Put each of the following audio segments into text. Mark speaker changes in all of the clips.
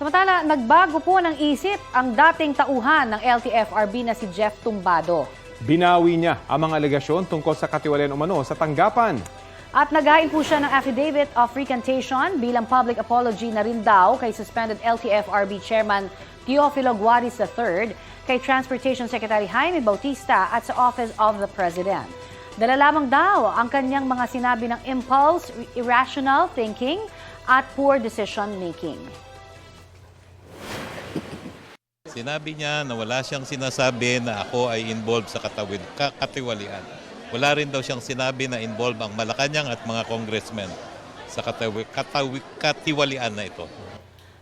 Speaker 1: Samantala, nagbago po ng isip ang dating tauhan ng LTFRB na si Jeff Tumbado.
Speaker 2: Binawi niya ang mga alegasyon tungkol sa katiwalian umano sa tanggapan.
Speaker 1: At naghain po siya ng affidavit of recantation bilang public apology na rin daw kay suspended LTFRB Chairman Teofilo Guaris III, kay Transportation Secretary Jaime Bautista at sa Office of the President. Dala lamang daw ang kanyang mga sinabi ng impulse, irrational thinking at poor decision making.
Speaker 3: Sinabi niya na wala siyang sinasabi na ako ay involved sa katiwalian. Wala rin daw siyang sinabi na involved ang Malacanang at mga congressmen sa katiwalian na ito.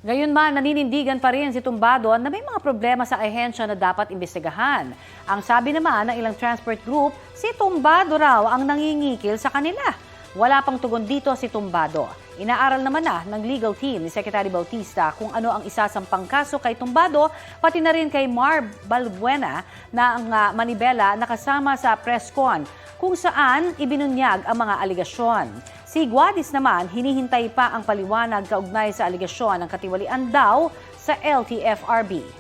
Speaker 1: Gayunman, naninindigan pa rin si Tumbado na may mga problema sa ahensya na dapat imbestigahan. Ang sabi naman ng ilang transport group, si Tumbado raw ang nangingikil sa kanila. Wala pang tugon dito si Tumbado. Inaaral naman na ng legal team ni Secretary Bautista kung ano ang isasampang kaso kay Tumbado, pati na rin kay Mar Balbuena na ang manibela na kasama sa press con kung saan ibinunyag ang mga aligasyon. Si Guaris naman, hinihintay pa ang paliwanag kaugnay sa aligasyon ng katiwalian daw sa LTFRB.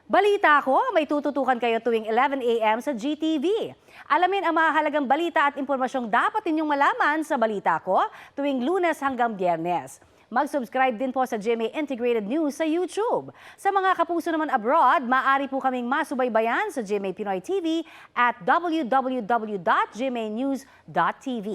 Speaker 1: Balita ko, may tututukan kayo tuwing 11 a.m. sa GTV. Alamin ang mahalagang balita at impormasyong dapat ninyong malaman sa Balita Ko tuwing Lunes hanggang Biyernes. Mag-subscribe din po sa GMA Integrated News sa YouTube. Sa mga kapuso naman abroad, maaari po kaming masubaybayan sa GMA Pinoy TV at www.gmanews.tv.